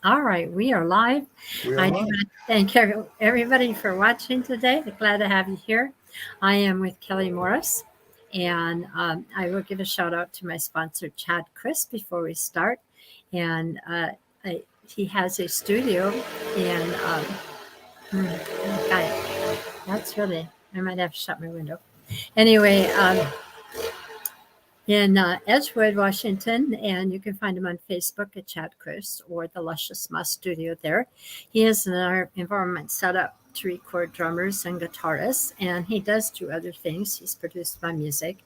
All right, we are live. We are I do live. want to thank everybody for watching today. Glad to have you here. I am with Kelly Morse, and I will give a shout out to my sponsor, Chad Chris, before we start. And he has a studio, and okay, that's really, I might have to shut my window. Anyway, in Edgewood, Washington, and you can find him on Facebook at Chad Chris or the Luscious Moss Studio there. He has an environment set up to record drummers and guitarists, and he does do other things. He's produced my music.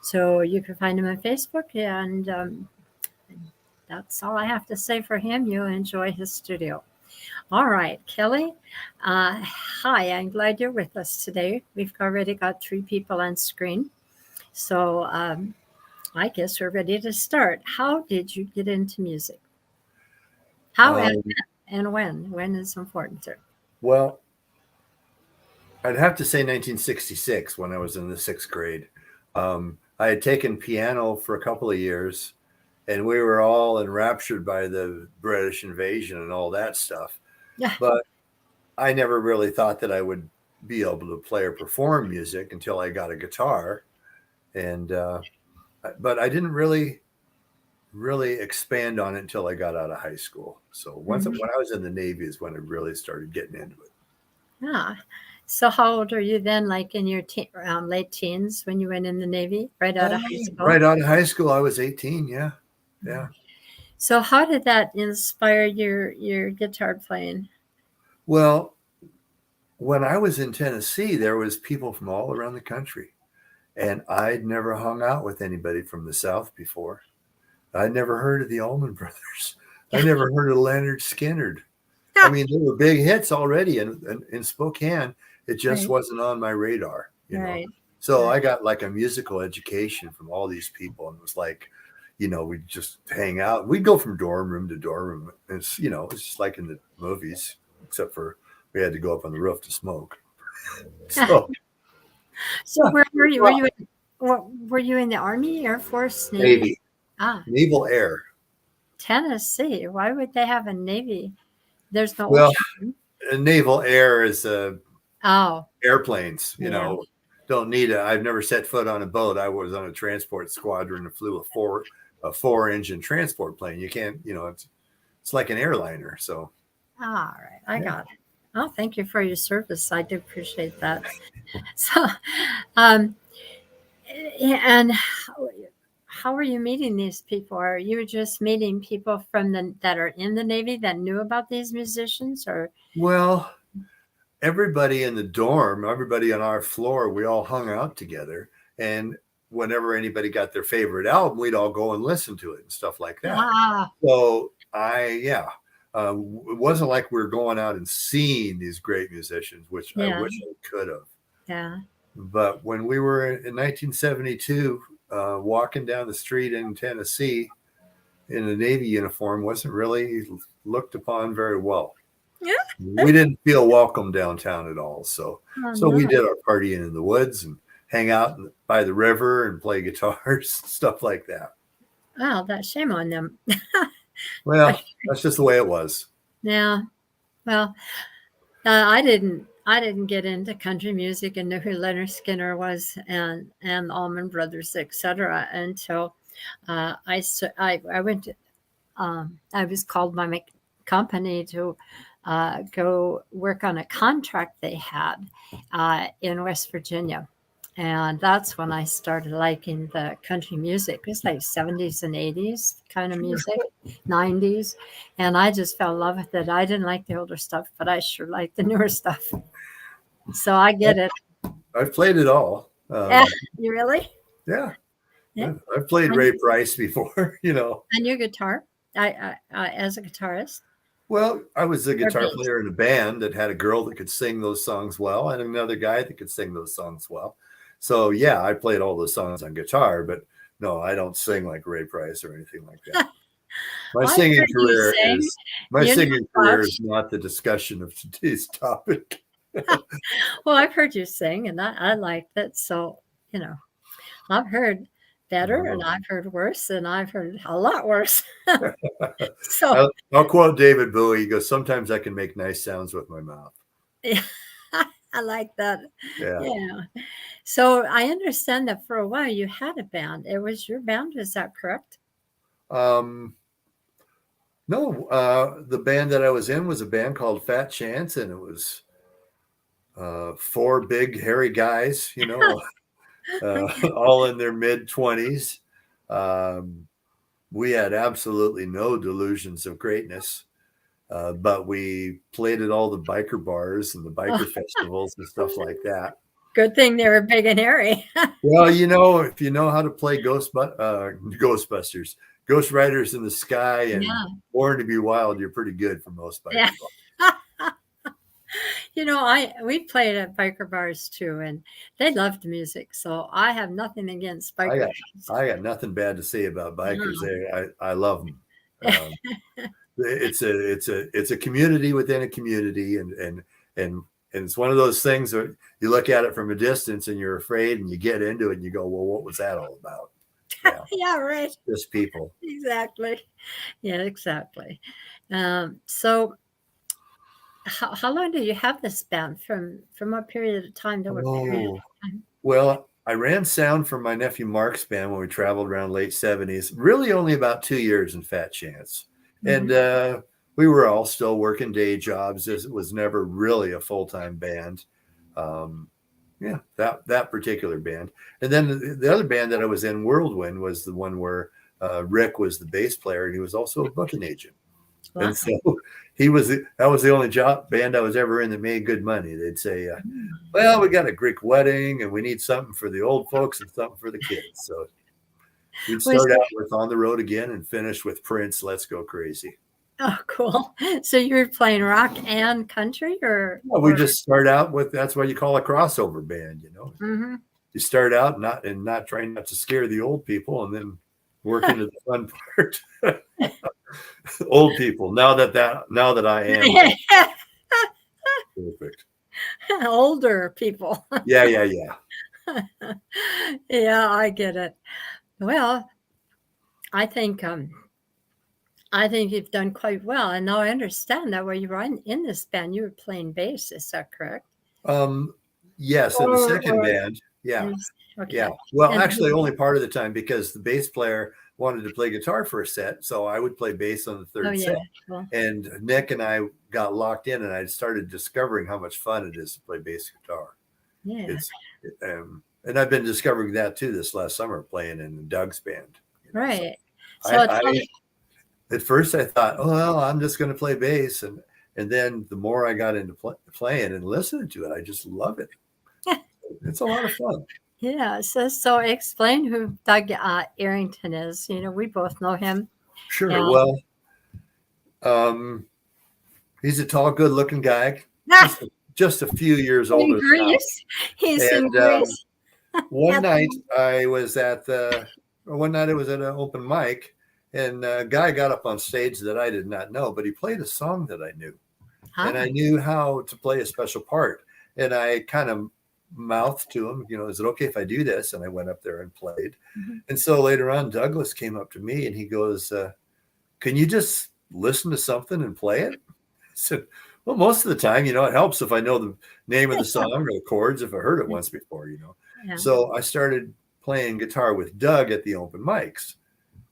So you can find him on Facebook, and that's all I have to say for him. You enjoy his studio. All right, Kelly. Uh, Hi, I'm glad you're with us today. We've already got 3 people on screen. So, I guess we're ready to start. How did you get into music? How Um, and when? When is important, sir. well, I'd have to say 1966 when I was in the sixth grade. I had taken piano for a couple of years, and we were all enraptured by the British invasion and all that stuff. Yeah. But I never really thought that I would be able to play or perform music until I got a guitar. And but I didn't really expand on it until I got out of high school. So Mhm. when I was in the Navy is when I really started getting into it. Yeah. So how old are you then? Like in your late teens when you went in the Navy, right out of high school? Right out of high school, I was 18. Yeah, yeah. So how did that inspire your guitar playing? Well, when I was in Tennessee, there was people from all around the country, and I'd never hung out with anybody from the South before. I'd never heard of the Allman Brothers. I Yeah. never heard of Leonard Skinner. I mean, they were big hits already in Spokane. It just Right. wasn't on my radar. Right. So Right. I got like a musical education from all these people, and it was like, we'd just hang out. We'd go from dorm room to dorm room. It's just like in the movies, except for we had to go up on the roof to smoke. So So where were you? Were you in the Army, Air Force, Navy? Navy, Ah, naval air. Tennessee. Why would they have a Navy? There's no Well, ocean. naval air is Oh, airplanes. yeah. Don't need it. I've never set foot on a boat. I was on a transport squadron and flew a four engine transport plane. You can't, it's like an airliner. So All right. I yeah. got it. Oh, thank you for your service. I do appreciate that. So, um, and how are you meeting these people? Are you just meeting people from that are in the Navy that knew about these musicians, or Well, everybody in the dorm, everybody on our floor, we all hung out together. And whenever anybody got their favorite album, we'd all go and listen to it and stuff like that. ah, So yeah, it wasn't like we were going out and seeing these great musicians, which I yeah, wish I could have. yeah, But when we were in 1972, walking down the street in Tennessee in a Navy uniform wasn't really looked upon very well. yeah? We didn't feel welcome downtown at all. So Oh so we no! did our partying in the woods and hang out by the river and play guitars, stuff like that. Wow, that shame on them. Well, that's just the way it was. Yeah. Well, I didn't get into country music and know who Leonard Skinner was and Allman Brothers, etc. until I went to I was called by my company to go work on a contract they had in West Virginia. And that's when I started liking the country music. It was like 70s and 80s kind of music, 90s. And I just fell in love with it. I didn't like the older stuff, but I sure like the newer stuff. So I get it. I've played it all. Yeah, you really? Yeah, Yeah. I've played And, Ray Price before. and your guitar, as a guitarist Well, I was a or guitar bass? player in a band that had a girl that could sing those songs well and another guy that could sing those songs well. So yeah, I played all those songs on guitar, but no, I don't sing like Ray Price or anything like that. My Well, I've singing heard you career sing. is my You know singing career is much. not the discussion of today's topic. Well, I've heard you sing, and I liked it. So, you know, I've heard better, and Oh. I've heard worse, and I've heard a lot worse. So, I'll quote David Bowie. He goes, "Sometimes I can make nice sounds with my mouth." yeah, I like that. Yeah. Yeah. So I understand that for a while you had a band. It was your band, is that correct? Um, no, the band that I was in was a band called Fat Chance, and it was four big hairy guys, all in their mid-20s. Um, we had absolutely no delusions of greatness, but we played at all the biker bars and the Oh, biker festivals and stuff like that. good thing they were big and hairy. Well, if you know how to play Ghostbusters, Ghost Riders in the Sky, and Yeah. Born to Be Wild, you're pretty good for most biker Yeah. bars. We played at biker bars too, and they loved music. So I have nothing against I biker got bands. I got nothing bad to say about bikers. I love them. No. It's a community within a community, and it's one of those things that you look at it from a distance and you're afraid, and you get into it and you go, well, what was that all about? Yeah, Yeah, right. just people. Exactly. Yeah, exactly. So how long do you have this band from what period of time to what period Oh, of time? well, I ran sound for my nephew Mark's band when we traveled around late 70s. Really only about 2 years in Fat Chance. And Mhm. we were all still working day jobs. It was never really a full-time band. Um, yeah, that particular band. And then the other band that I was in, Whirlwind, was the one where Rick was the bass player, and he was also a booking agent. Wow. And so that was the only band I was ever in that made good money. They'd say, well, we got a Greek wedding and we need something for the old folks and something for the kids. So we'd Was start out with On the Road Again and finish with Prince, Let's Go Crazy. Oh, cool. So you were playing rock and country, Well, we just start out with, that's what you call a crossover band, Mm-hmm. You start out not trying not to scare the old people, and then work into the fun part. Old people. Now that I am perfect. Older people. Yeah. Yeah, I get it. Well, I think you've done quite well, and now I understand that when you were in this band, you were playing bass. Is that correct? Yes, in the second band. Yeah. Yes. Okay. Yeah. Well, And actually, only part of the time, because the bass player wanted to play guitar for a set, so I would play bass on the third set. Well, And Nick and I got locked in, and I started discovering how much fun it is to play bass guitar. yeah. And I've been discovering that too this last summer, playing in Doug's band. Right. So So at first I thought, oh, well, I'm just going to play bass, and then the more I got into playing and listening to it, I just love it. It's a lot of fun. yeah. So explain who Doug Arrington is. We both know him. Sure. And- Well, he's a tall, good-looking guy, just a few years in older. Greece. He's in Greece. One night I was at an open mic, and a guy got up on stage that I did not know, but he played a song that I knew, and I knew how to play a special part, and I kind of mouthed to him, is it okay if I do this? And I went up there and played. Mm-hmm. And so later on, Douglas came up to me and he goes, can you just listen to something and play it? I said, well, most of the time, it helps if I know the name of the song or the chords, if I heard it once before, Yeah. So I started playing guitar with Doug at the open mics.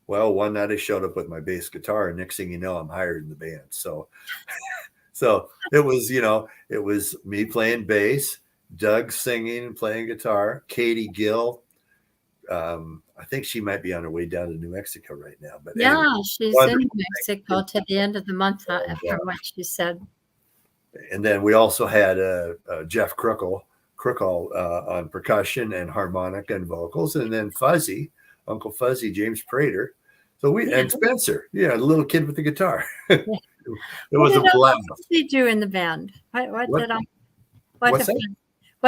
Well, one night I showed up with my bass guitar, and next thing you know, I'm hired in the band. So it was me playing bass, Doug singing and playing guitar, Katie Gill. I think she might be on her way down to New Mexico right now. But yeah, anyway, she's in New Mexico to the end of the month, after what she said. And then we also had Jeff Crookall on percussion and harmonica and vocals, and then Uncle Fuzzy, James Prater. So and Spencer, the little kid with the guitar. It was a blast. What did he do in the band? What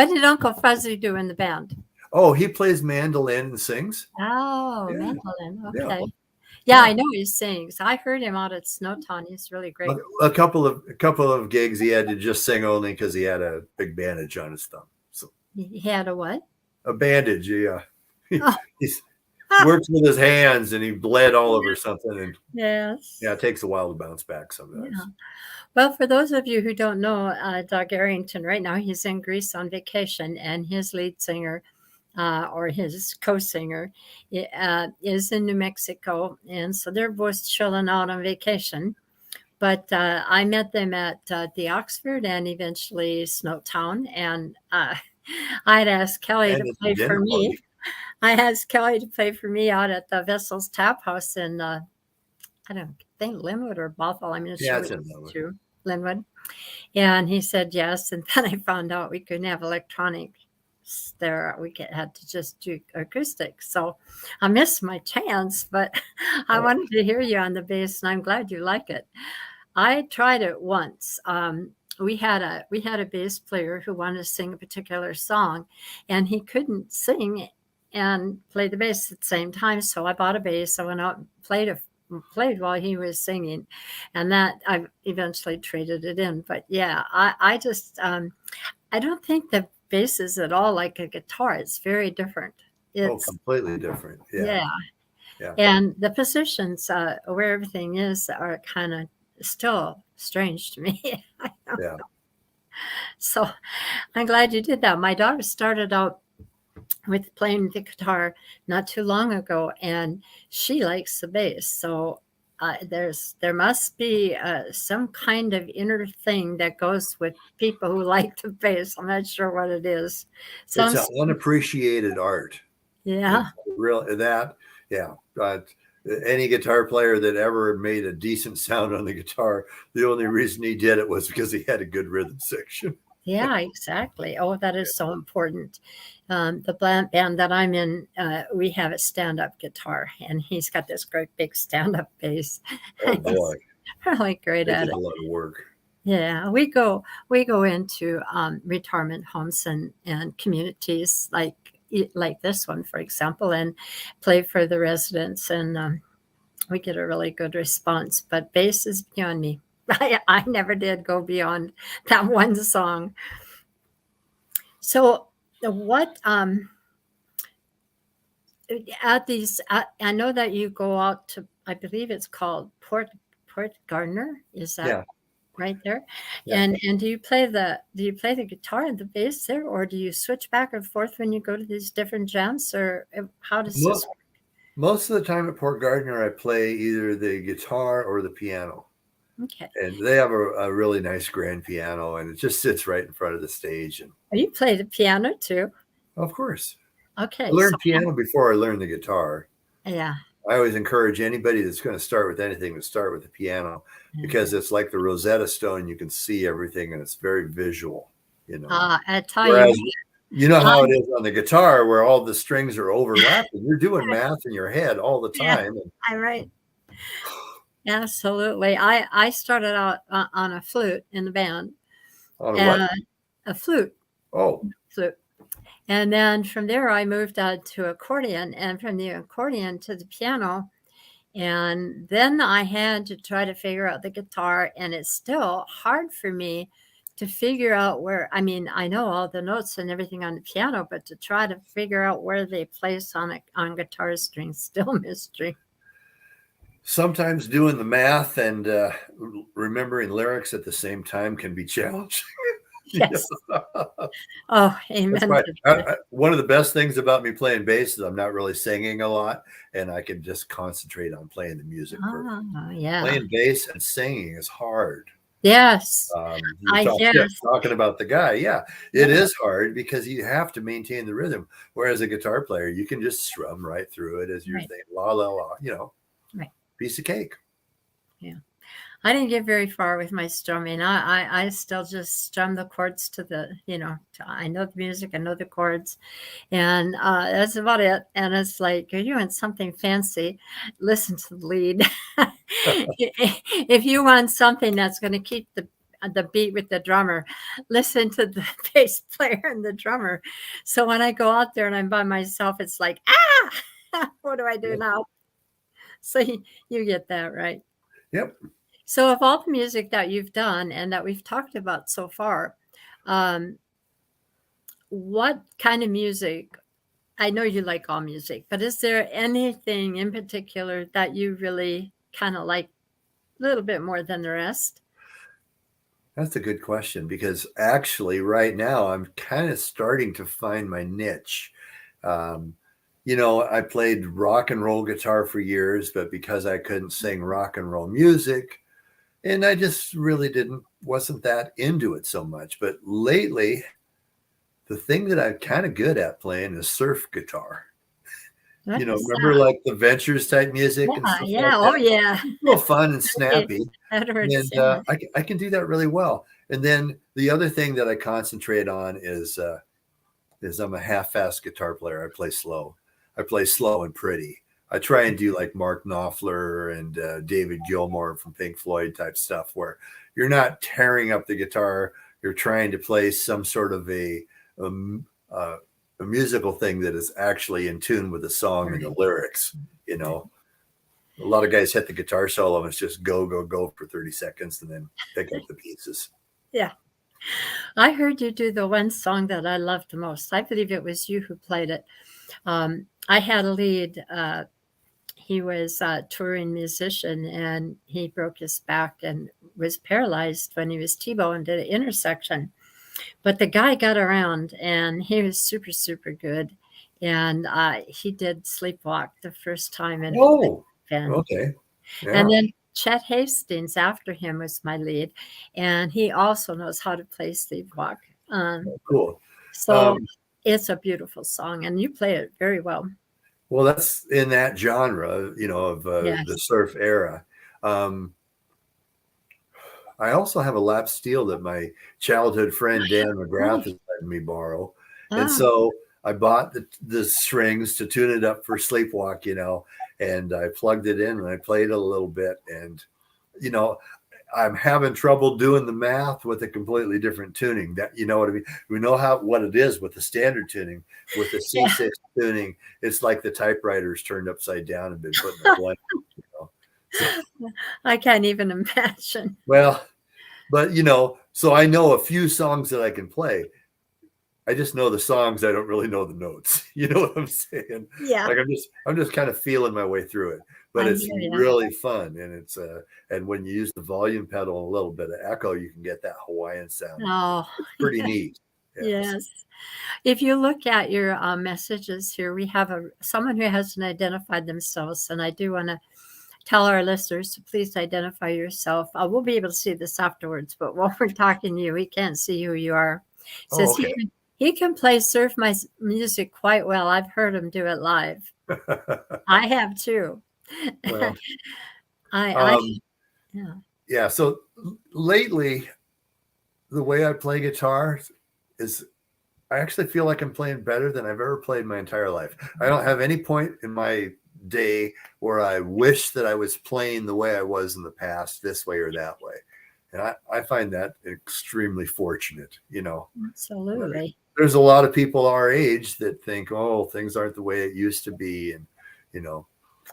did Uncle Fuzzy do in the band? Oh, he plays mandolin and sings. Oh, yeah. Mandolin. Okay. Yeah, I know he sings. I heard him out at Snowtown. He's really great. A couple of gigs he had to just sing only because he had a big bandage on his thumb. So he had a what? A bandage, yeah. works with his hands, and he bled all over something. And Yes. yeah, it takes a while to bounce back Yeah. sometimes. Well, for those of you who don't know, Doug Arrington, right now he's in Greece on vacation, and his lead singer or his co-singer is in New Mexico, and so they're both chilling out on vacation. But I met them at the Oxford and eventually Snowtown, and I'd asked Kelly And to it's a play for dinner me. party. I asked Kelly to play for me out at the Vessel's Tap House in I don't think Linwood or Bothell. I'm not Yeah, sure it's which in Linwood. to Linwood. And he said yes. And then I found out we couldn't have electronics there. We had to just do acoustic. So I missed my chance, but I Oh, wanted to hear you on the bass, and I'm glad you like it. I tried it once. We had a bass player who wanted to sing a particular song, and he couldn't sing and play the bass at the same time. So I bought a bass. I went out and played while he was singing, and that I eventually traded it in. But yeah, I just I don't think the bass is at all like a guitar. It's very different. It's completely different. Yeah. yeah, Yeah. and the positions where everything is are kind of still strange to me. Yeah. So I'm glad you did that. My daughter started out with playing the guitar not too long ago, and she likes the bass. So there must be some kind of inner thing that goes with people who like the bass. I'm not sure what it is. It's an Sounds unappreciated art. yeah. Real that, yeah. But any guitar player that ever made a decent sound on the guitar, the only reason he did it was because he had a good rhythm section. Yeah, exactly. Oh, that is so important. The band that I'm in, we have a stand-up guitar, and he's got this great big stand-up bass. Oh boy, He's really great it at is it. a lot of work. Yeah, we go into retirement homes and communities like this one, for example, and play for the residents, and we get a really good response. But bass is beyond me. I never did go beyond that one song. So what at these I know that you go out to, I believe it's called Port Gardner, is that Yeah, right there? yeah. And do you play the guitar and the bass there, or do you switch back and forth when you go to these different jams, or how does this work? Most of the time at Port Gardner, I play either the guitar or the piano. Okay. And they have a really nice grand piano, and it just sits right in front of the stage. And Oh, you play the piano too? of course, I Okay, so learned piano before I learned the guitar. yeah. I always encourage anybody that's going to start with anything to start with the piano, because it's like the Rosetta Stone. You can see everything, and it's very visual, you know. I tell Whereas, you, you know how it is on the guitar, where all the strings are overlapping. You're doing math in your head all the yeah, time. And, I'm right. Absolutely. I started out on a flute in the band, on a what? and a flute. Oh, Flute. And then from there, I moved on to accordion, and from the accordion to the piano. And then I had to try to figure out the guitar, and it's still hard for me to figure out where. I mean, I know all the notes and everything on the piano, but to try to figure out where they place on guitar strings, still mystery. sometimes doing the math and remembering lyrics at the same time can be challenging. Yes. Oh, That's amen why to that. one of the best things about me playing bass is I'm not really singing a lot, and I can just concentrate on playing the music. Oh, yeah. Playing bass and singing is hard. Yes. You're I guess. talking about the guy. Yeah, Yeah. it is hard because you have to maintain the rhythm. Whereas a guitar player, you can just strum right through it as you're Right. saying, la, la, la, you know, Right. piece of cake. Yeah. I didn't get very far with my strumming. I still just strum the chords to the, I know the music, I know the chords, and that's about it. And it's like, you're doing something fancy, listen to the lead. If you want something that's going to keep the beat with the drummer, listen to the bass player and the drummer. So when I go out there and I'm by myself, it's like, what do I do now? So you get that, right? Yep. So of all the music that you've done and that we've talked about so far, what kind of music I know you like all music, but is there anything in particular that you really kind of like a little bit more than the rest? That's a good question because actually, right now, I'm kind of starting to find my niche. Um, I played rock and roll guitar for years, but because I couldn't sing rock and roll music, and I just really wasn't that into it so much. But lately, the thing that I'm kind of good at playing is surf guitar. What is Remember that? like the Ventures type music and Yeah, stuff like yeah, oh that? yeah. It's real fun and Okay, snappy. Edward And Sandler. I can do that really well. And then the other thing that I concentrate on is I'm a half-fast guitar player. I play slow. I play slow and pretty. I try and do like Mark Knopfler and David Gilmour from Pink Floyd type stuff, where you're not tearing up the guitar. You're trying to play some sort of um, uh, a musical thing that is actually in tune with the song and the Right. lyrics. You know, a lot of guys hit the guitar solo and it's just go, go, go for 30 seconds and then pick up the pieces. Yeah. I heard you do the one song that I loved the most. I believe it was you who played it. I had a lead. He was a touring musician and he broke his back and was paralyzed when he was T-boned at an intersection. But the guy got around and he was super, super good. And he did Sleepwalk the first time in Oh, and okay. and Yeah. then Chet Hastings after him was my lead, and he also knows how to play Sleepwalk. Cool. So it's a beautiful song, and you play it very well. Well, that's in that genre, of the Yes. surf era. Um, I also have a lap steel that my childhood friend Dan Oh, McGrath has let me borrow, and ah, so I bought the strings to tune it up for Sleepwalk, and I plugged it in and I played it a little bit, and you know, I'm having trouble doing the math with a completely different tuning. That you know what I mean? We know what it is with the standard tuning. With the yeah. C6 tuning, it's like the typewriter's turned upside down and been put in a blender. So, I can't even imagine. well, but so I know a few songs that I can play. I just know the songs. I don't really know the notes. You know what I'm saying? Yeah, Like I'm just kind of feeling my way through it. But I it's hear you. really fun, and and when you use the volume pedal and a little bit of echo, you can get that Hawaiian sound. Oh, It's pretty neat. Yes. yes. If you look at your messages here, we have someone who hasn't identified themselves, and I do want to tell our listeners to please identify yourself. We'll be able to see this afterwards, but while we're talking to you, we can't see who you are. It Oh, says okay. he can play surf music quite well. I've heard him do it live. I have too. Well, I um, yeah. yeah. So lately, the way I play guitar is I actually feel like I'm playing better than I've ever played my entire life. I don't have any point in my day where I wish that I was playing the way I was in the past, this way or that way. And I find that extremely fortunate, Absolutely. There's a lot of people our age that think, oh, things aren't the way it used to be. And, you know,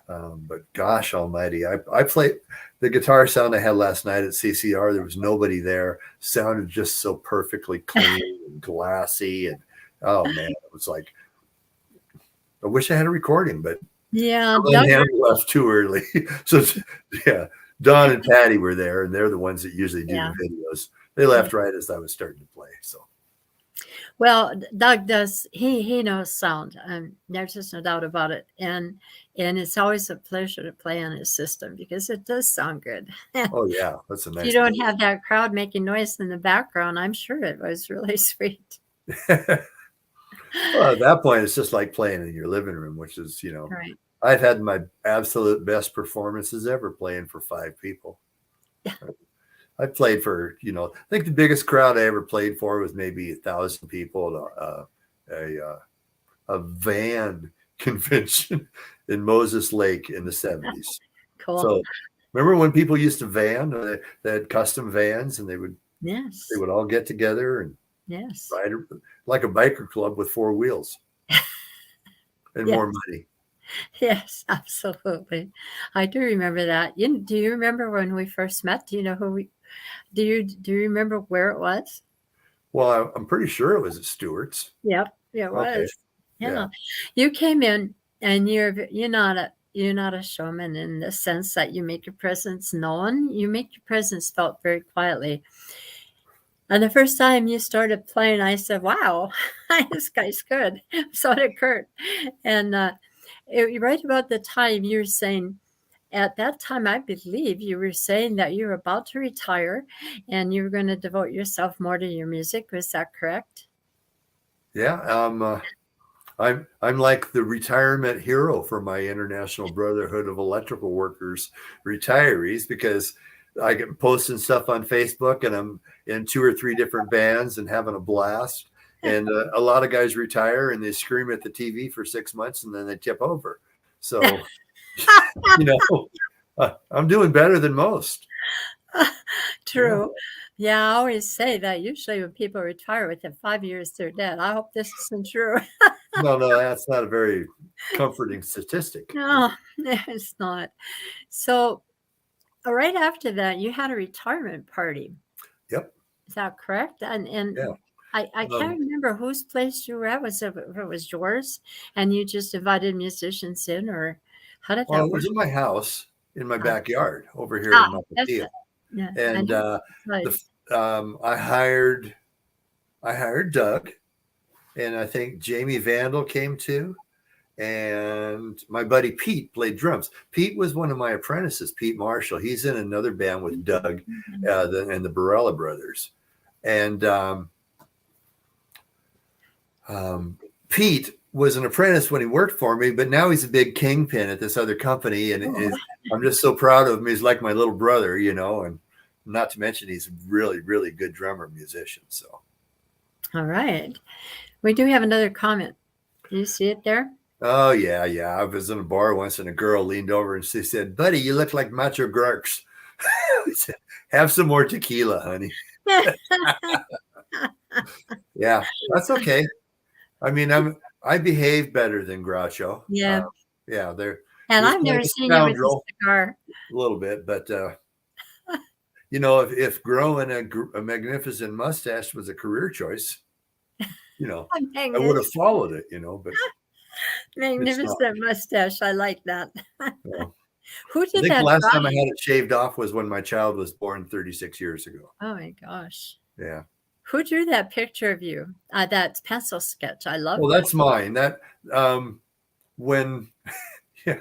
but gosh almighty, I played the guitar sound I had last night at CCR. There was nobody there. Sounded just so perfectly clean and glassy. And oh man, it was like, I wish I had a recording, but Yeah, Glenn Doug. Ham left too early. So yeah, Don and Patty were there, and they're the ones that usually do Yeah. the videos. They left right as I was starting to play. So Well, Doug does. He knows sound. There's just no doubt about it. And it's always a pleasure to play on his system because it does sound good. oh yeah, that's a If you nice don't have that crowd making noise in the background, I'm sure it was really sweet. well, at that point, it's just like playing in your living room, which is, Right. I've had my absolute best performances ever playing for 5 people. Yeah. I played for, I think the biggest crowd I ever played for was maybe 1,000 people at a van convention in Moses Lake in the 70s. Cool. So remember when people used to van? They had custom vans, and they Yes. would all get together and Yes. ride like a biker club with 4 wheels and Yes. more money. Yes, absolutely. I do remember that. Do you remember when we first met? Do you know who we do you remember where it was? Well, I'm pretty sure it was at Stewart's. Yep, it Okay. was. Yeah. You came in and you're not a showman in the sense that you make your presence known. You make your presence felt very quietly. And the first time you started playing, I said, "Wow, this guy's good." So did Kurt. And right about the time you were saying, at that time, I believe you were saying that you were about to retire and you were going to devote yourself more to your music. Was that correct? Yeah. I'm like the retirement hero for my International Brotherhood of Electrical Workers retirees, because I get posting stuff on Facebook and I'm in 2 or 3 different bands and having a blast. And a lot of guys retire and they scream at the TV for 6 months and then they tip over. So, I'm doing better than most. True. Yeah, I always say that usually when people retire within 5 years, they're dead. I hope this isn't true. No, that's not a very comforting statistic. No, it's not. So, right after that, you had a retirement party. Yep. Is that correct? And Yeah. I can't remember whose place you were at. Was it, if it was yours, and you just invited musicians in, or how did Well, that it work? was in my house in my backyard over here in That's Mapatilla. it. Yeah, I And know. Right. I hired Doug, and I think Jamie Vandal came too, and my buddy Pete played drums. Pete was one of my apprentices, Pete Marshall. He's in another band with Doug and the Barella brothers. And Pete was an apprentice when he worked for me, but now he's a big kingpin at this other company, and I'm just so proud of him. He's like my little brother, and not to mention he's a really, really good drummer musician. So, All right. We do have another comment. Do you see it there? oh yeah. I was in a bar once, and a girl leaned over and she said, "Buddy, you look like Macho Grarks." I said, "Have some more tequila, honey." Yeah, that's okay. I mean, I behave better than Groucho. Yeah. Yeah, And he's I've kind never of a seen you with a scoundrel cigar. a little bit, but if growing a magnificent mustache was a career choice, I would have followed it, but it's not. Magnificent mustache. I like that. No. Who I did think the that last time I drawing? had it shaved off was when my child was born 36 years ago. Oh my gosh. Yeah. Who drew that picture of you? That pencil sketch. I love Well, that. that's mine. That when yeah.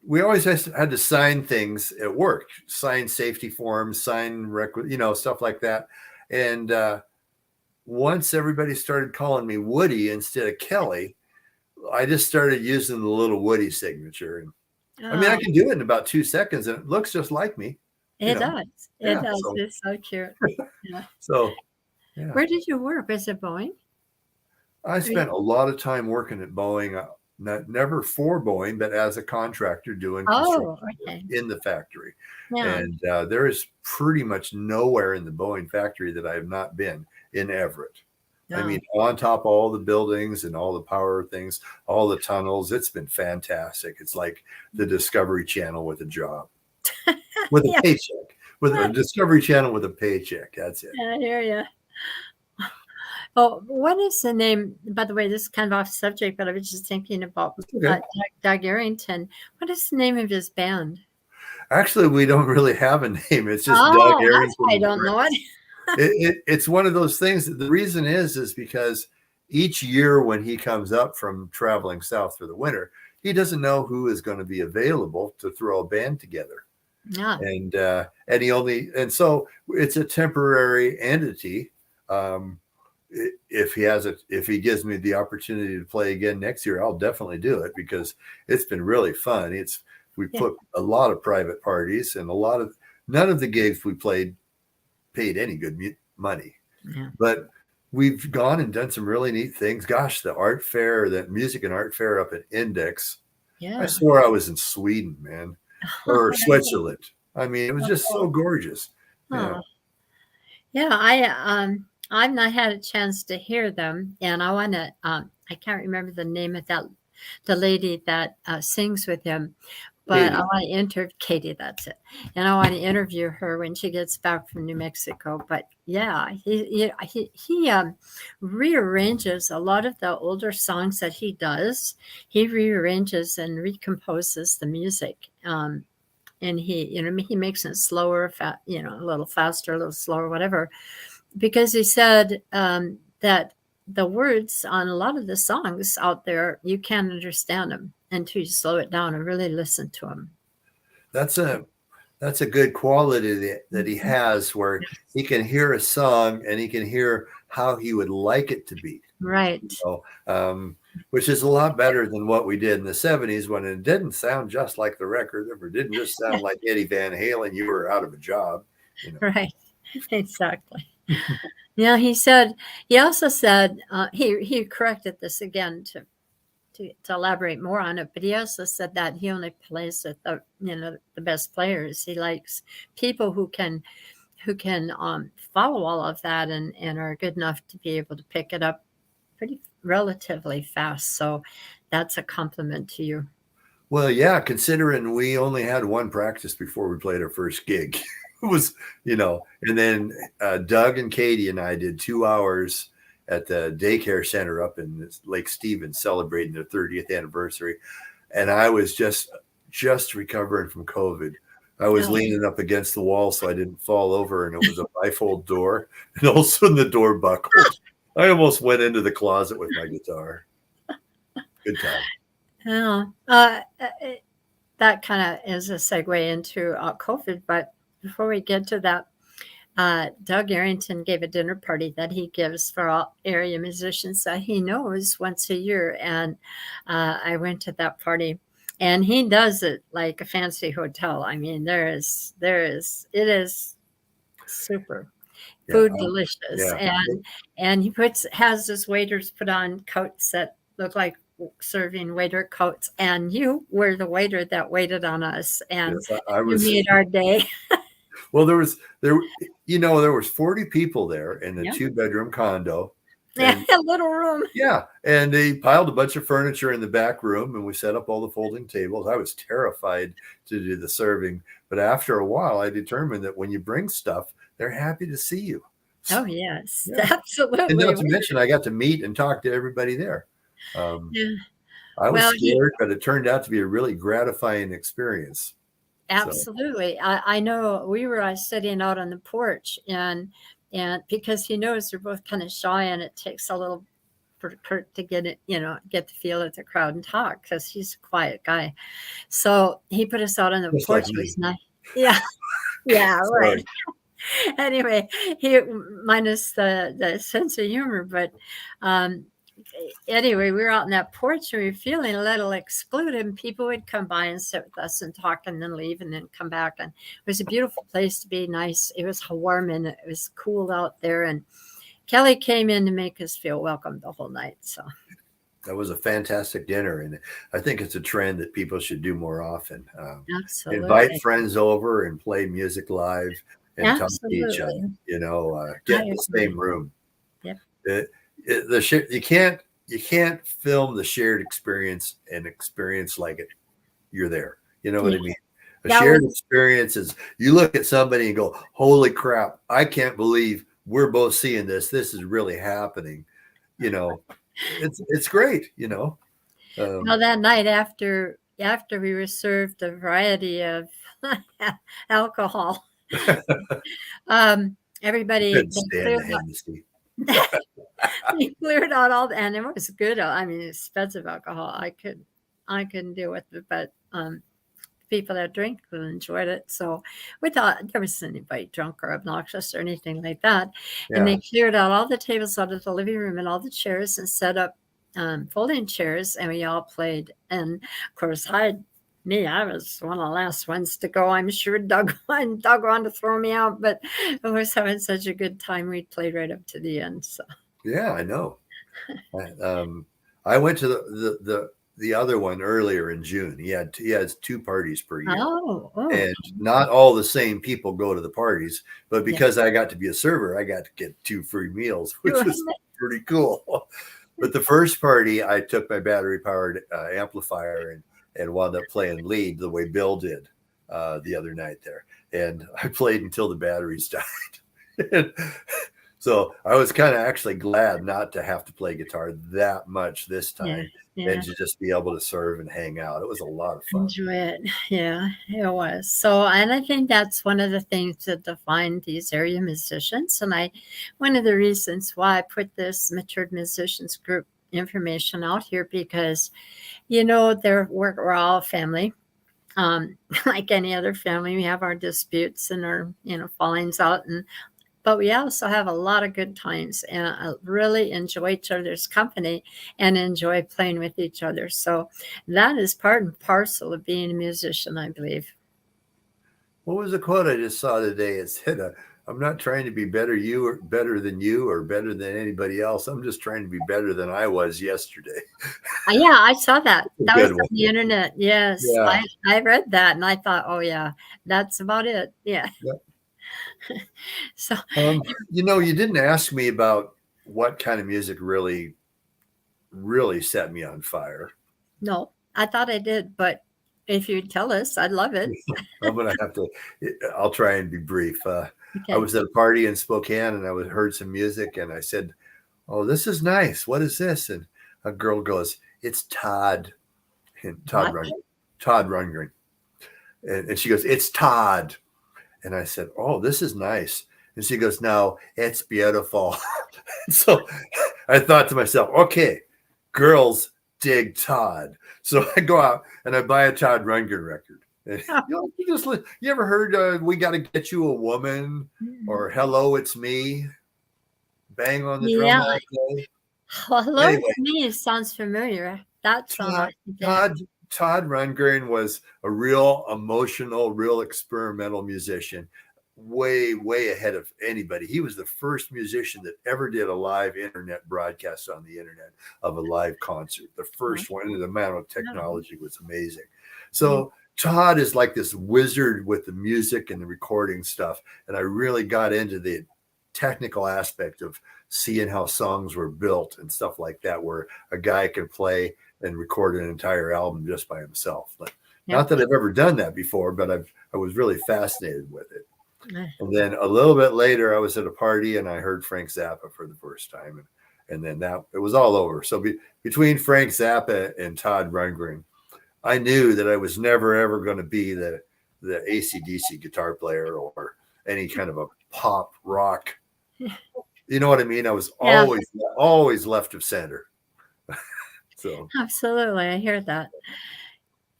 We always had to sign things at work, sign safety forms, sign stuff like that. And once everybody started calling me Woody instead of Kelly, I just started using the little Woody signature. And I mean, I can do it in about 2 seconds, and it looks just like me. It does. It does. So, It's so cute. Yeah. So, yeah. Where did you work? Was it Boeing? I spent a lot of time working at Boeing. Never for Boeing, but as a contractor doing construction in the factory. Yeah. And there is pretty much nowhere in the Boeing factory that I have not been in Everett. Yeah. I mean, on top of all the buildings and all the power things, all the tunnels, it's been fantastic. It's like the Discovery Channel with a job, with a paycheck, with a Discovery Channel with a paycheck. That's it. I hear you. Oh, what is the name? By the way, this is kind of off subject, but I was just thinking about Doug Arrington. What is the name of his band? Actually, we don't really have a name. It's just Doug Arrington. I don't know it. It's one of those things. The reason is because each year when he comes up from traveling south for the winter, he doesn't know who is going to be available to throw a band together. Yeah. And so it's a temporary entity. If he gives me the opportunity to play again next year, I'll definitely do it, because it's been really fun. We put a lot of private parties, and none of the gigs we played paid any good money. Yeah. But we've gone and done some really neat things. Gosh, the art fair, that music and art fair up at Index. Yeah. I swore I was in Sweden, man, or Switzerland. I mean, it was just so gorgeous. Yeah. I've not had a chance to hear them, and I want to. I can't remember the name of the lady that sings with him, but I Katie. want to interview Katie. That's it, and I want to interview her when she gets back from New Mexico. But yeah, he rearranges a lot of the older songs that he does. He rearranges and recomposes the music. And he makes it slower, a little faster, a little slower, whatever, because he said that the words on a lot of the songs out there, you can't understand them until you slow it down and really listen to them. That's a good quality that he has, where he can hear a song and he can hear how he would like it to be. Right. Which is a lot better than what we did in the 70s, when it didn't sound just like the record, or didn't just sound like Eddie Van Halen. You were out of a job. Right. Exactly. Yeah, he also said, he corrected this again to elaborate more on it, but he also said that he only plays with the best players. He likes people who can follow all of that and are good enough to be able to pick it up pretty relatively fast. So that's a compliment to you. Well, yeah, considering we only had one practice before we played our first gig. It was, and then Doug and Katie and I did 2 hours at the daycare center up in Lake Stevens, celebrating their 30th anniversary. And I was just recovering from COVID. I was leaning up against the wall so I didn't fall over, and it was a bifold door. And all of a sudden the door buckled. I almost went into the closet with my guitar. Good time. Yeah. That kind of is a segue into COVID. But before we get to that, Doug Arrington gave a dinner party that he gives for all area musicians that he knows once a year. And I went to that party, and he does it like a fancy hotel. I mean, it is super. Food delicious. And he has his waiters put on coats that look like serving waiter coats, and you were the waiter that waited on us, and you made our day. Well, there was 40 people there in the 2-bedroom condo. And a little room. Yeah. And they piled a bunch of furniture in the back room, and we set up all the folding tables. I was terrified to do the serving, but after a while I determined that when you bring stuff, they're happy to see you. Oh, yes, absolutely. And not to mention, I got to meet and talk to everybody there. I was scared, but it turned out to be a really gratifying experience. Absolutely. I know we were sitting out on the porch, and because he knows we're both kind of shy, and it takes a little for Kurt to get the feel of the crowd and talk, because he's a quiet guy. So he put us out on the porch. It was nice. Yeah. Yeah. Right. Anyway, he minus the sense of humor, but anyway, we were out on that porch, and we were feeling a little excluded, and people would come by and sit with us and talk and then leave and then come back. And it was a beautiful place to be. Nice. It was warm and it was cool out there. And Kelly came in to make us feel welcome the whole night. So that was a fantastic dinner. And I think it's a trend that people should do more often. Absolutely. Invite friends over and play music live and talk to each other, get in the same room. Yep. You can't film the shared experience and experience like it. You're there. You know what I mean? Shared experience is you look at somebody and go, holy crap, I can't believe we're both seeing this. This is really happening. It's great, Well, that night after we were served a variety of alcohol, everybody he cleared out all and it was good. I mean, expensive alcohol. I couldn't deal with it, but people that drink enjoyed it. So we thought there wasn't anybody drunk or obnoxious or anything like that. Yeah. And they cleared out all the tables out of the living room and all the chairs and set up folding chairs, and we all played. And of course, I was one of the last ones to go. I'm sure Doug wanted to throw me out, but I was having such a good time. We played right up to the end. So yeah, I know. I went to the other one earlier in June. He has 2 parties per year. And not all the same people go to the parties, but because I got to be a server, I got to get 2 free meals, which was pretty cool. But the first party, I took my battery powered amplifier and wound up playing lead the way Bill did the other night there. And I played until the batteries died. So I was kind of actually glad not to have to play guitar that much this Yeah. time Yeah. and to just be able to serve and hang out. It was a lot of fun. Enjoy it. Yeah, it was. So, and I think that's one of the things that define these area musicians. And one of the reasons why I put this Matured Musicians Group information out here, because, we're all family. Like any other family, we have our disputes and our, fallings out, but we also have a lot of good times and really enjoy each other's company and enjoy playing with each other. So that is part and parcel of being a musician, I believe. What was the quote I just saw today? It said, "I'm not trying to be better than you or better than anybody else. I'm just trying to be better than I was yesterday." Yeah, I saw that. That was Good on one. the internet. Yes, Yeah. I read that and I thought, oh yeah, that's about it. Yeah. Yep. So You didn't ask me about what kind of music really, really set me on fire. no, I thought I did, but if you tell us, I'd love it. I'm gonna have to. I'll try and be brief. I Okay. was at a party in Spokane and I heard some music and I said, "Oh, this is nice. What is this?" And a girl goes, "It's Todd." And Todd What? Rundgren. Todd Rundgren. And she goes, "It's Todd." And I said, "Oh, this is nice." And she goes, "No, it's beautiful." So I thought to myself, okay, girls dig Todd. So I go out and I buy a Todd Rundgren record. And, you ever heard "We Got to Get You a Woman" or "Hello, It's Me"? Bang on the drum Yeah. all day. Well, hello Anyway, to me sounds familiar. That song, I think, Todd Rundgren was a real emotional, real experimental musician, way, way ahead of anybody. He was the first musician that ever did a live internet broadcast on the internet of a live concert. The first one, and the amount of technology was amazing. So Todd is like this wizard with the music and the recording stuff. And I really got into the technical aspect of seeing how songs were built and stuff like that, where a guy could play and record an entire album just by himself. But not that I've ever done that before, but I was really fascinated with it. And then a little bit later, I was at a party and I heard Frank Zappa for the first time, and then it was all over. So between Frank Zappa and Todd Rundgren, I knew that I was never ever going to be the AC/DC guitar player or any kind of a pop rock. You know what I mean? I was always left of center. So absolutely, I hear that.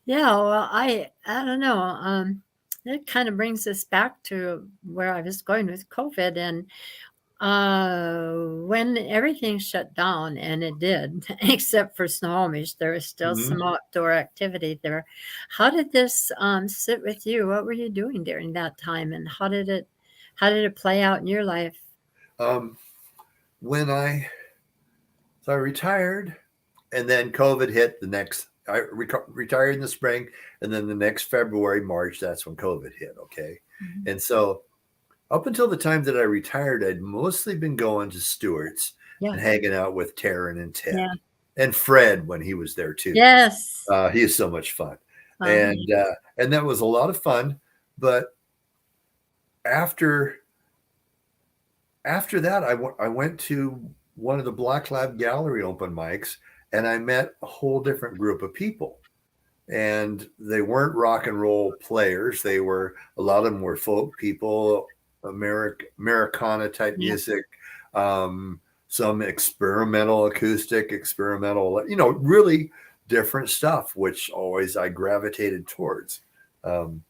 Yeah, well, I don't know. That kind of brings us back to where I was going with COVID, and when everything shut down, and it did, except for Snohomish, there was still some outdoor activity there. How did this sit with you? What were you doing during that time, and how did it play out in your life? When I retired, and then COVID hit I retired in the spring, and then the next February, March, that's when COVID hit. Okay. Mm-hmm. And so up until the time that I retired, I'd mostly been going to Stewart's and hanging out with Taryn and Ted and Fred when he was there too. Yes. He is so much fun. And that was a lot of fun. But after that, I went to one of the Black Lab Gallery open mics, and I met a whole different group of people. And they weren't rock and roll players. A lot of them were folk people, Americana type music, some experimental acoustic, really different stuff, which always I gravitated towards. And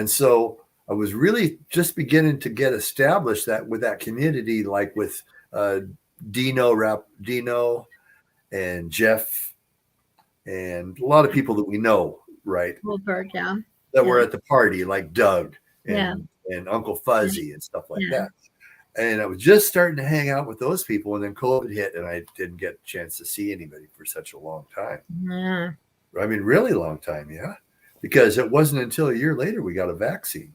so I was really just beginning to get established with that community, like with Dino and Jeff and a lot of people that we know, right? Goldberg, that were at the party, like Doug and Uncle Fuzzy and stuff like that. And I was just starting to hang out with those people, and then COVID hit, and I didn't get a chance to see anybody for such a long time. Yeah. I mean, really long time, because it wasn't until a year later we got a vaccine.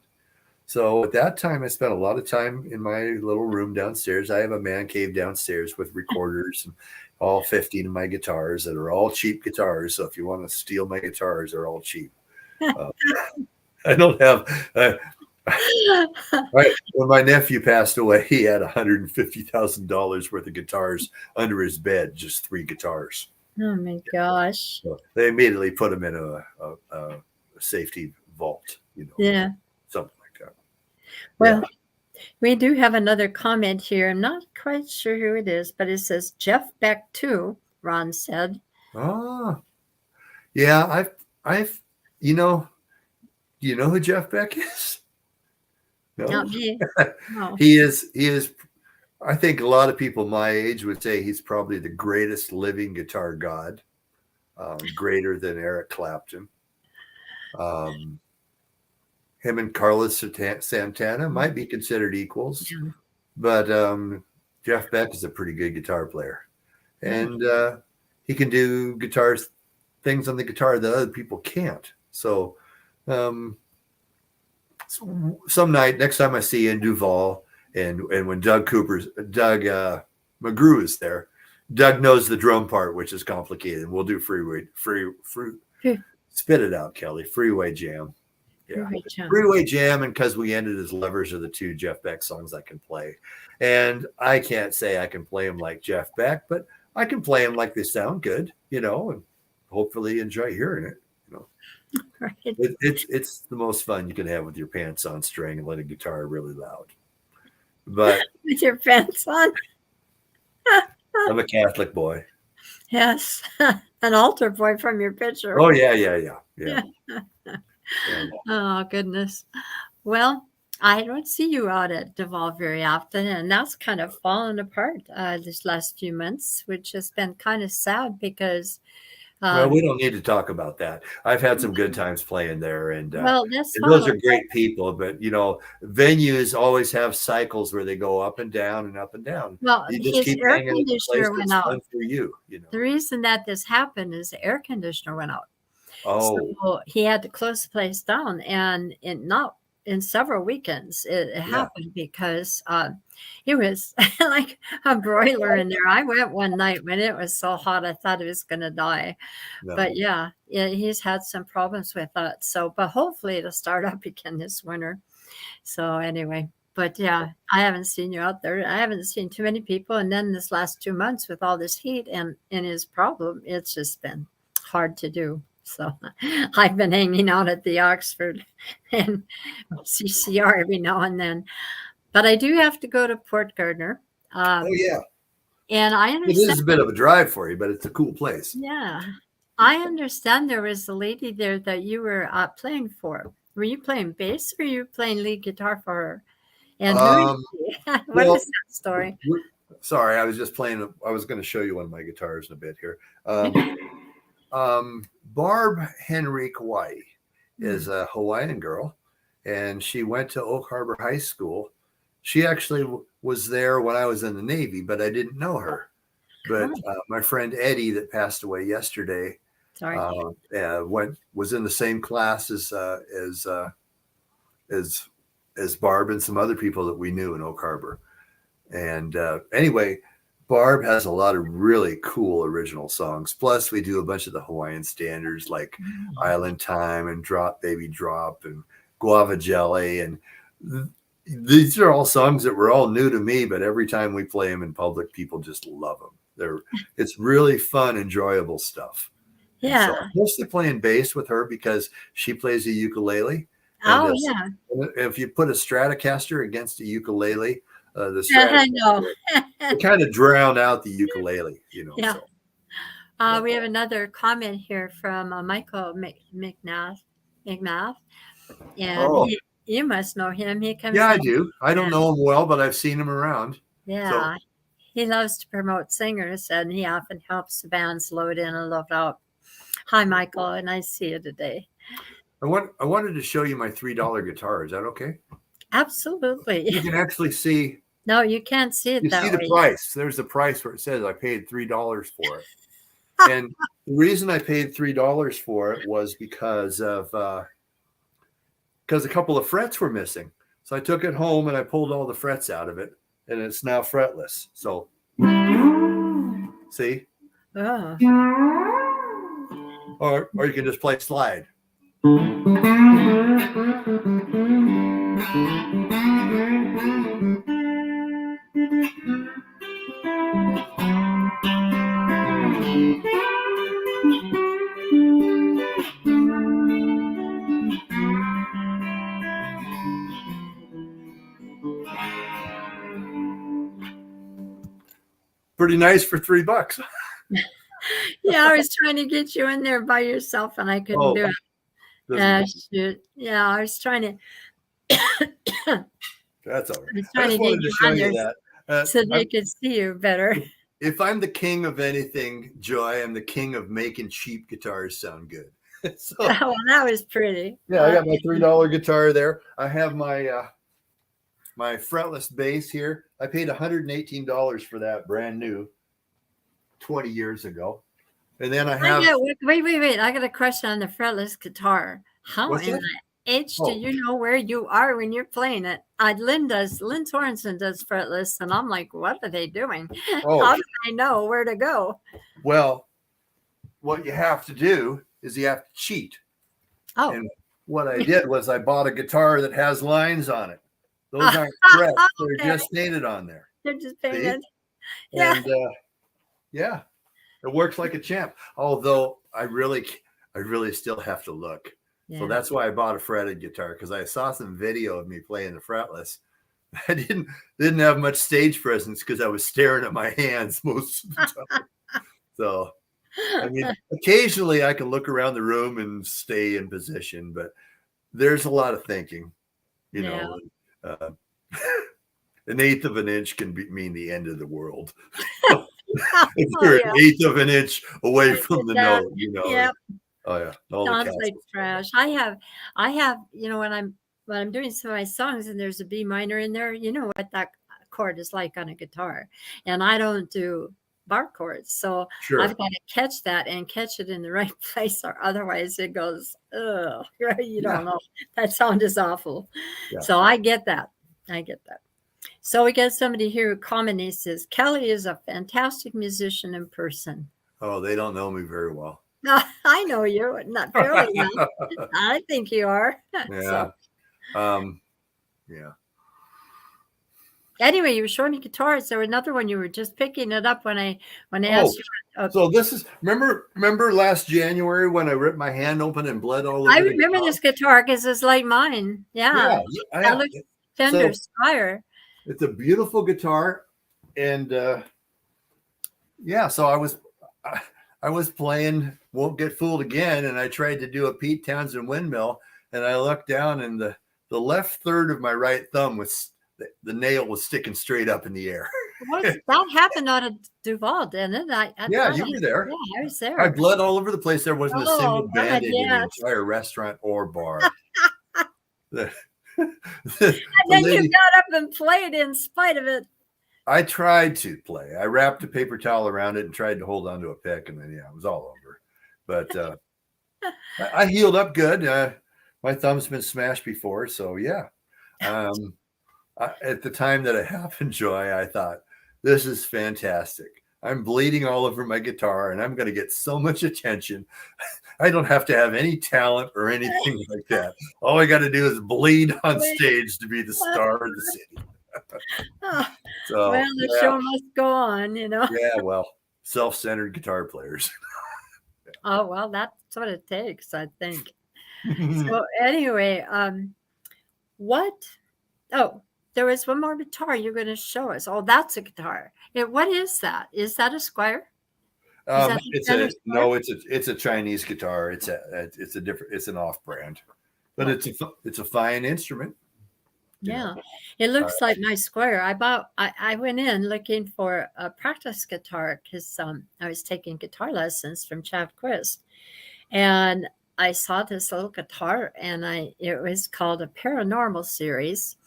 So at that time, I spent a lot of time in my little room downstairs. I have a man cave downstairs with recorders all 15 of my guitars that are all cheap guitars. So if you want to steal my guitars, they're all cheap. Uh, I don't have. Right. When my nephew passed away, he had $150,000 worth of guitars under his bed, just 3 guitars. Oh my gosh. So they immediately put him in a safety vault, Yeah. something like that. Well, we do have another comment here. I'm not quite sure who it is, but it says Jeff Beck too, Ron said. Oh, yeah. I've, do you know who Jeff Beck is? No, Not me. No. He is. I think a lot of people my age would say he's probably the greatest living guitar god, greater than Eric Clapton. Him and Carlos Santana might be considered equals, but Jeff Beck is a pretty good guitar player, and he can do things on the guitar that other people can't. So, some night, next time I see you in Duval, and when Doug McGrew is there, Doug knows the drum part, which is complicated. We'll do freeway. Spit it out, Kelly. Freeway Jam. Yeah, Freeway Jam, and Because We Ended As Lovers are the 2 Jeff Beck songs I can play. And I can't say I can play them like Jeff Beck, but I can play them like they sound good, and hopefully enjoy hearing it. Right. It's the most fun you can have with your pants on string and let a guitar really loud. But with your pants on. I'm a Catholic boy. Yes, an altar boy from your picture. Oh yeah. Oh goodness. Well, I don't see you out at Duval very often, and that's kind of fallen apart this last few months, which has been kind of sad because. Well, we don't need to talk about that. I've had some good times playing there, and that's and those are great people. But venues always have cycles where they go up and down and up and down. Well, you just his keep air hanging in the place conditioner went that's out. fun for you. The reason that this happened is the air conditioner went out. Oh, so he had to close the place down, and in several weekends it happened because it was like a broiler in there. I went one night when it was so hot I thought it was going to die. No. But yeah, he's had some problems with that. So, but hopefully it'll start up again this winter. So anyway, but yeah, I haven't seen you out there. I haven't seen too many people. And then this last 2 months with all this heat and his problem, it's just been hard to do. So I've been hanging out at the Oxford and CCR every now and then. But I do have to go to Port Gardner. Oh, yeah. And I understand. It is a bit of a drive for you, but it's a cool place. Yeah. I understand there was a lady there that you were playing for. Were you playing bass or were you playing lead guitar for her? And what is that story? Sorry, I was just playing. I was going to show you one of my guitars in a bit here. Barb Henry Kauai is a Hawaiian girl, and she went to Oak Harbor High School. She actually was there when I was in the Navy, but I didn't know her. But my friend Eddie, that passed away yesterday, was in the same class as Barb and some other people that we knew in Oak Harbor. And anyway, Barb has a lot of really cool original songs. Plus, we do a bunch of the Hawaiian standards like Island Time and Drop Baby Drop and Guava Jelly. And these are all songs that were all new to me, but every time we play them in public, people just love them. It's really fun, enjoyable stuff. Yeah. So I'm mostly playing bass with her because she plays a ukulele. Oh, and yeah. If you put a Stratocaster against a ukulele, I know. it kind of drown out the ukulele, Yeah. So. We have another comment here from Michael McNath. And you must know him. He comes. Yeah, I do. I don't know him well, but I've seen him around. Yeah. So. He loves to promote singers, and he often helps the bands load in and load out. Hi, Michael, and I see you today. I wanted to show you my $3 guitar. Is that okay? Absolutely. You can actually see. No, you can't see it. You that see way. The price. There's the price where it says I paid $3 for it. And the reason I paid $3 for it was because a couple of frets were missing. So I took it home and I pulled all the frets out of it, and it's now fretless. So See? Oh. Or you can just play slide. Pretty nice for $3. Yeah, I was trying to get you in there by yourself, and I couldn't do it. Shoot. Yeah, I was trying to. That's all right. I was trying to wanted get to you show on you there that. so they could see you better. If I'm the king of anything, Joy, I'm the king of making cheap guitars sound good. So, Well, that was pretty. yeah, I got my $3 guitar there. I have my my fretless bass here. I paid $118 for that, brand new, 20 years ago. And then I have. Wait. I got a question on the fretless guitar. How in the H do you know where you are when you're playing it? Lynn Sorensen does fretless, and I'm like, what are they doing? How do I know where to go? Well, what you have to do is you have to cheat. Oh. And what I did was I bought a guitar that has lines on it. Those aren't frets. They're just painted on there. They're just painted. See? Yeah. And yeah, it works like a champ. Although I really still have to look. Yeah. So that's why I bought a fretted guitar, because I saw some video of me playing the fretless. I didn't have much stage presence because I was staring at my hands most of the time. So, I mean, occasionally I can look around the room and stay in position, but there's a lot of thinking, you know. An eighth of an inch can mean the end of the world. If you're an eighth of an inch away from the note, you know. Yep. Oh yeah. Sounds like trash. I have, you know, when I'm doing some of my songs and there's a B minor in there, you know what that chord is like on a guitar. And I don't do bar chords. So I've got to catch that and catch it in the right place, or otherwise it goes, oh, you don't know. That sound is awful. Yeah. So I get that. So we got somebody here who commented, says, Kelly is a fantastic musician in person. Oh, they don't know me very well. No, I know you, not fairly well. I think you are. Yeah. So. Yeah. Anyway, you were showing me guitars. There was another one you were just picking it up when I asked you. So this is remember last January when I ripped my hand open and bled all over. I remember this guitar because it's like mine. Yeah. That looks Fender Spire. It's a beautiful guitar, and so I was playing Won't Get Fooled Again, and I tried to do a Pete Townsend windmill, and I looked down, and the left third of my right thumb was the nail was sticking straight up in the air. That happened on a Duval, didn't it? You were there. Yeah, I was there. I bled all over the place. There wasn't a single band-aid in the entire restaurant or bar. And then you got up and played in spite of it. I tried to play. I wrapped a paper towel around it and tried to hold onto a pick, and then it was all over. But I healed up good. My thumb's been smashed before, so yeah. At the time that it happened, Joy, I thought, this is fantastic. I'm bleeding all over my guitar, and I'm going to get so much attention. I don't have to have any talent or anything like that. All I got to do is bleed on stage to be the star of the city. So, well, the show must go on, you know. Yeah, well, self-centered guitar players. Oh, well, that's what it takes, I think. So anyway, there was one more guitar you're going to show us. Oh, that's a guitar. What is that? Is that a Squire? It's a Chinese guitar. It's an off-brand, but it's a fine instrument. Yeah, it looks like my Squire. I went in looking for a practice guitar because I was taking guitar lessons from Chad Christ, and I saw this little guitar, and it was called a Paranormal Series,